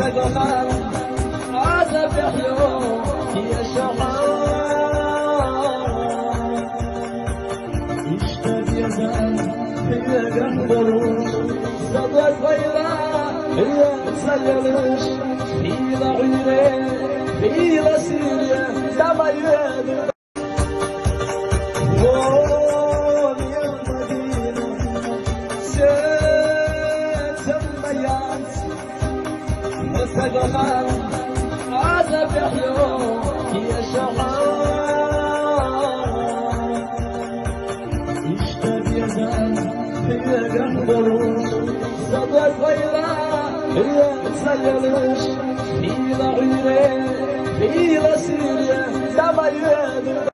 وسقنا عذب يحيو يا شعار يشتد يزال هي قهبروش صدق بيضاء هي تسللش في ضعيري في غسيلي زميل قول يا مدينة ست بيات وسقنا عذب يحيو يا شعار يشتد يزال هي قهبروش صدق بيضاء هي تسللش في ضعيري في غسيلي زميل